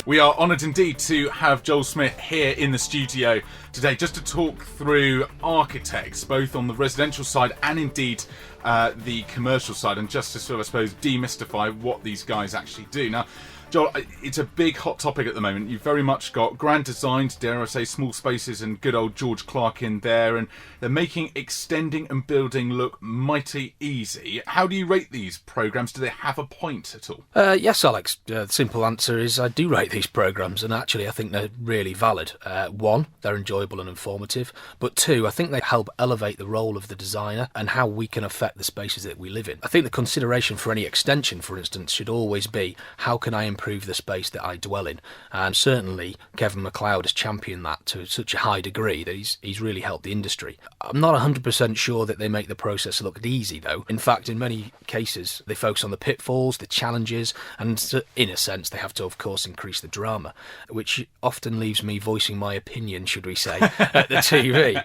We are honoured indeed to have Joel Smith here in the studio today just to talk through architects, both on the residential side and indeed the commercial side, and just to sort of, I suppose, demystify what these guys actually do. Now, Joel, it's a big hot topic at the moment. You've very much got grand designs, dare I say, small spaces, and good old George Clark in there, and they're making extending and building look mighty easy. How do you rate these programmes? Do they have a point at all? Yes, Alex. The simple answer is I do rate these programmes, and actually I think they're really valid. One, they're enjoyable and informative, but two, I think they help elevate the role of the designer and how we can affect the spaces that we live in. I think the consideration for any extension, for instance, should always be, how can I improve the space that I dwell in? And certainly Kevin MacLeod has championed that to such a high degree that he's really helped the industry. I'm not 100% sure that they make the process look easy, though. In fact, in many cases, they focus on the pitfalls, the challenges, and in a sense, they have to, of course, increase the drama, which often leaves me voicing my opinion, should we say, at the TV.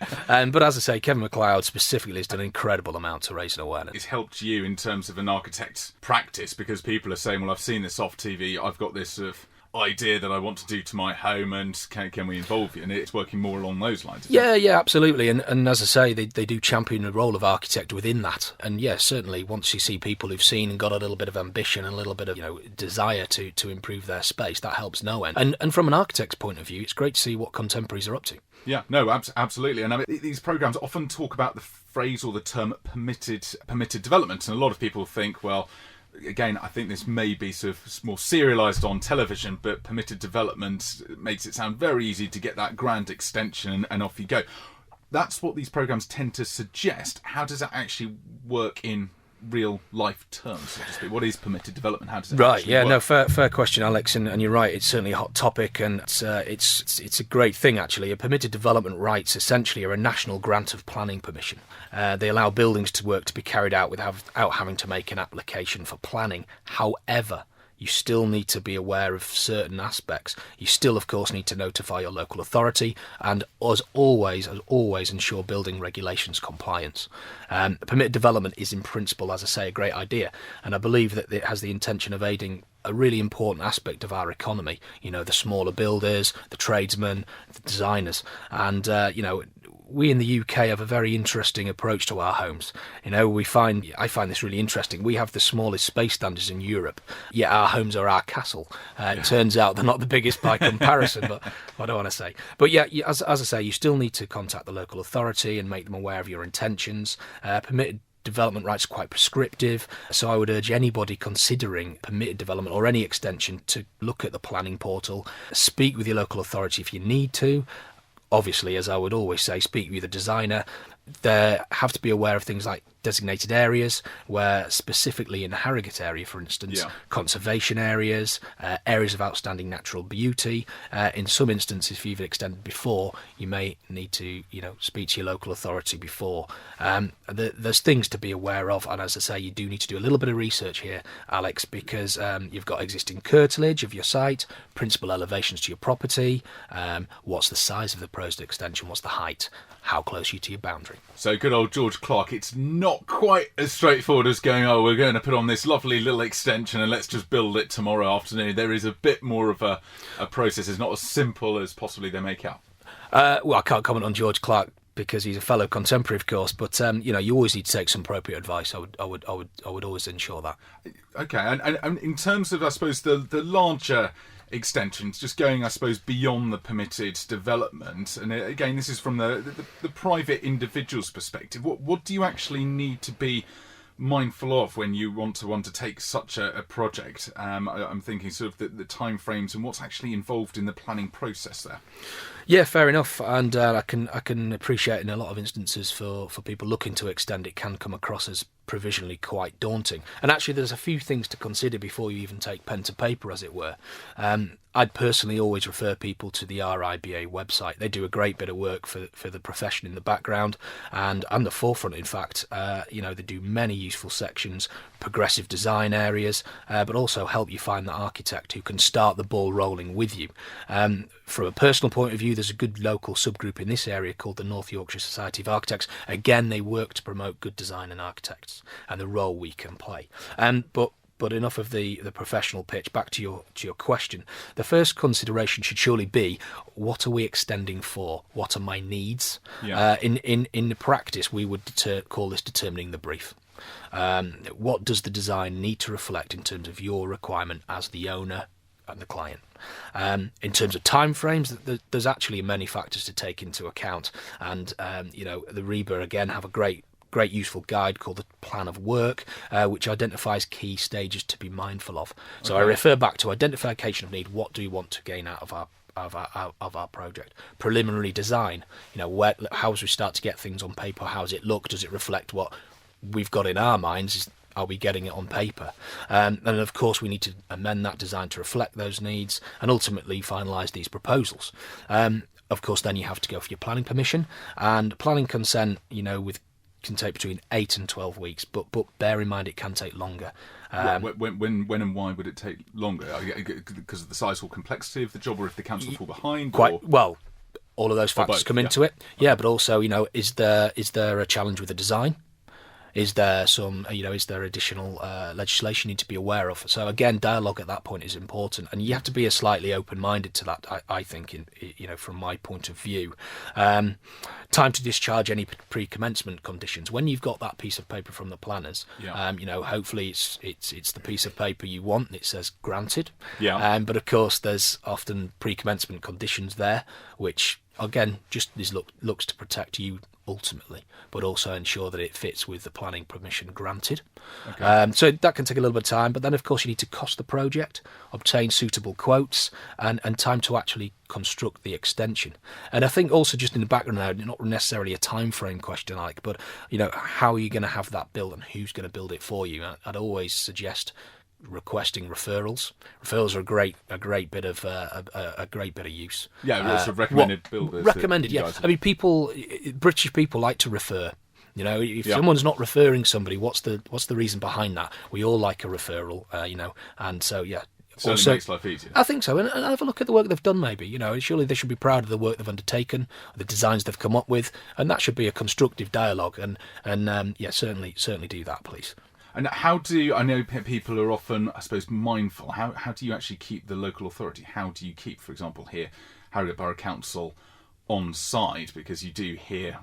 But as I say, Kevin MacLeod specifically has done an incredible amount to raise an awareness. It's helped you in terms of an architect's practice, because people are saying, well, I've seen this off TV, I've got this sort of idea that I want to do to my home, and can we involve you? And it's working more along those lines. Yeah, absolutely. And as I say, they do champion the role of architect within that. And yes, certainly once you see people who've seen and got a little bit of ambition and a little bit of desire to improve their space, that helps no end. And from an architect's point of view, it's great to see what contemporaries are up to. Yeah, no, absolutely. And I mean, these programmes often talk about the phrase or the term permitted development, and a lot of people think, well, again, I think this may be sort of more serialised on television, but permitted development makes it sound very easy to get that grand extension and off you go. That's what these programmes tend to suggest. How does that actually work in real life terms, so to speak? What is permitted development? How does it actually work? No, fair question, Alex, and you're right, it's certainly a hot topic, and it's a great thing, actually. A permitted development rights essentially are a national grant of planning permission. They allow buildings to work to be carried out without having to make an application for planning. However, you still need to be aware of certain aspects. You still, of course, need to notify your local authority, and as always, ensure building regulations compliance. Permitted development is, in principle, as I say, a great idea, and I believe that it has the intention of aiding a really important aspect of our economy. The smaller builders, the tradesmen, the designers, and we in the UK have a very interesting approach to our homes. I find this really interesting. We have the smallest space standards in Europe, yet our homes are our castle. It turns out they're not the biggest by comparison, but I don't want to say. But yeah, as I say, you still need to contact the local authority and make them aware of your intentions. Permitted development rights are quite prescriptive, so I would urge anybody considering permitted development or any extension to look at the planning portal, speak with your local authority if you need to. Obviously, as I would always say, speak with a designer. They have to be aware of things like designated areas, where specifically in the Harrogate area, for instance, conservation areas, areas of outstanding natural beauty. In some instances, if you've extended before, you may need to, speak to your local authority before. There's things to be aware of, and as I say, you do need to do a little bit of research here, Alex, because you've got existing curtilage of your site, principal elevations to your property, what's the size of the proposed extension, what's the height, how close are you to your boundary. So good old George Clark, it's not quite as straightforward as going, we're going to put on this lovely little extension and let's just build it tomorrow afternoon. There is a bit more of a process. It's not as simple as possibly they make out. Well, I can't comment on George Clark because he's a fellow contemporary, of course, but you always need to take some appropriate advice. I would always ensure that. Okay, and in terms of, I suppose, the larger extensions, just going, I suppose, beyond the permitted development, and again, this is from the private individual's perspective. What do you actually need to be mindful of when you want to take such a project? I'm thinking sort of the time frames and what's actually involved in the planning process there. Yeah, fair enough, and I can appreciate in a lot of instances for people looking to extend, it can come across as provisionally quite daunting. And actually, there's a few things to consider before you even take pen to paper, as it were. I'd personally always refer people to the RIBA website. They do a great bit of work for the profession in the background and the forefront, in fact. They do many useful sections, progressive design areas, but also help you find the architect who can start the ball rolling with you. From a personal point of view, there's a good local subgroup in this area called the North Yorkshire Society of Architects. Again, they work to promote good design and architects and the role we can play. But but enough of the professional pitch. Back to your question. The first consideration should surely be, what are we extending for? What are my needs? Yeah. In the practice, we would call this determining the brief. What does the design need to reflect in terms of your requirement as the owner and the client? In terms of timeframes, there's actually many factors to take into account, and the REBA again have a great useful guide called the Plan of Work, which identifies key stages to be mindful of. So I refer back to identification of need. What do we want to gain out of our project? Preliminary design. How as we start to get things on paper, how does it look? Does it reflect what we've got in our minds? Are we getting it on paper? And of course, we need to amend that design to reflect those needs, and ultimately finalise these proposals. Of course, then you have to go for your planning permission, and planning consent, can take between 8 and 12 weeks, but bear in mind it can take longer. When and why would it take longer? Because of the size or complexity of the job, or if the council fall behind? Well, all of those factors come into it. Yeah, but also, is there a challenge with the design? Is there some, is there additional legislation you need to be aware of? So again, dialogue at that point is important, and you have to be slightly open-minded to that. I think, from my point of view, time to discharge any pre-commencement conditions. When you've got that piece of paper from the planners, hopefully it's the piece of paper you want. And it says granted. Yeah. But of course, there's often pre-commencement conditions there, which again just looks to protect you ultimately, but also ensure that it fits with the planning permission granted. Okay. So that can take a little bit of time, but then of course you need to cost the project, obtain suitable quotes, and time to actually construct the extension. And I think also just in the background now, not necessarily a time frame question, but how are you going to have that built and who's going to build it for you? I'd always suggest requesting referrals. Referrals are a great bit of use. Yeah, sort of recommended builders. Recommended, yeah. I mean, British people like to refer. If someone's not referring somebody, what's the reason behind that? We all like a referral, and so yeah. So it makes life easier. I think so, and have a look at the work they've done. Maybe surely they should be proud of the work they've undertaken, the designs they've come up with, and that should be a constructive dialogue. And certainly do that, please. And I know people are often, I suppose, mindful. How do you actually keep the local authority? How do you keep, for example, here, Harrogate Borough Council on side? Because you do hear,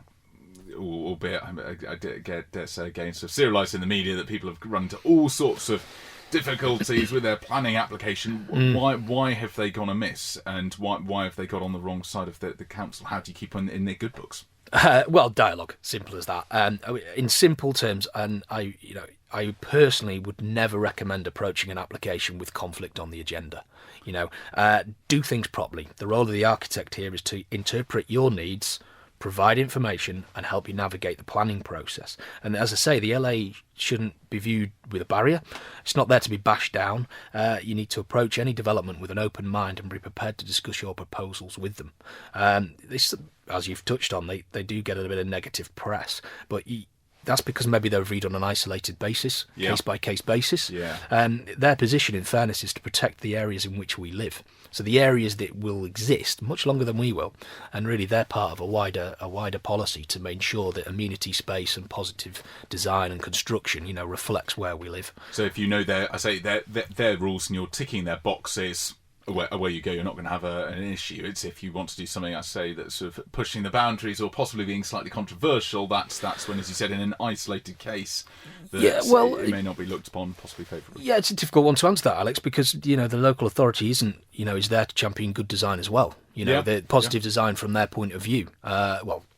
albeit I dare say again, sort of serialised in the media, that people have run into all sorts of difficulties with their planning application. Why have they gone amiss, and why have they got on the wrong side of the council? How do you keep in their good books? Well, dialogue, simple as that. In simple terms, and I personally would never recommend approaching an application with conflict on the agenda. Do things properly. The role of the architect here is to interpret your needs, provide information, and help you navigate the planning process. And as I say, the LA shouldn't be viewed with a barrier. It's not there to be bashed down. You need to approach any development with an open mind and be prepared to discuss your proposals with them. This, as you've touched on, they do get a bit of negative press, but that's because maybe they're read on an isolated basis, case-by-case basis. Yeah. Their position, in fairness, is to protect the areas in which we live. So the areas that will exist much longer than we will, and really they're part of a wider policy to make sure that amenity space and positive design and construction, reflects where we live. So if their rules and you're ticking their boxes, away you go, you're not going to have an issue. It's if you want to do something, I say, that's sort of pushing the boundaries or possibly being slightly controversial, that's when, as you said, in an isolated case, it may not be looked upon possibly favourably. Yeah, it's a difficult one to answer that, Alex, because the local authority is there to champion good design as well. The positive design from their point of view.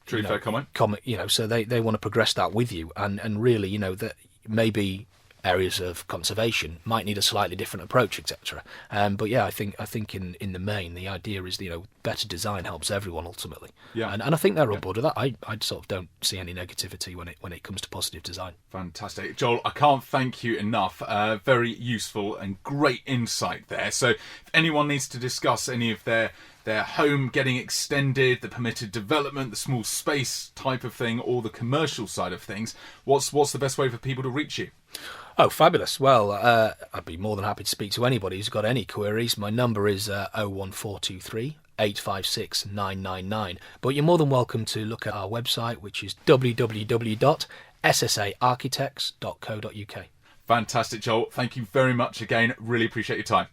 True, fair comment. So they want to progress that with you, and really, that maybe areas of conservation might need a slightly different approach, etc. But yeah, I think in the main, the idea is better design helps everyone ultimately. Yeah, and I think they're on board with that. I sort of don't see any negativity when it comes to positive design. Fantastic, Joel. I can't thank you enough. Very useful and great insight there. So if anyone needs to discuss any of their home getting extended, the permitted development, the small space type of thing, or the commercial side of things, what's the best way for people to reach you? Oh, fabulous. Well, I'd be more than happy to speak to anybody who's got any queries. My number is 01423 856 999. But you're more than welcome to look at our website, which is www.ssarchitects.co.uk. Fantastic, Joel. Thank you very much again. Really appreciate your time.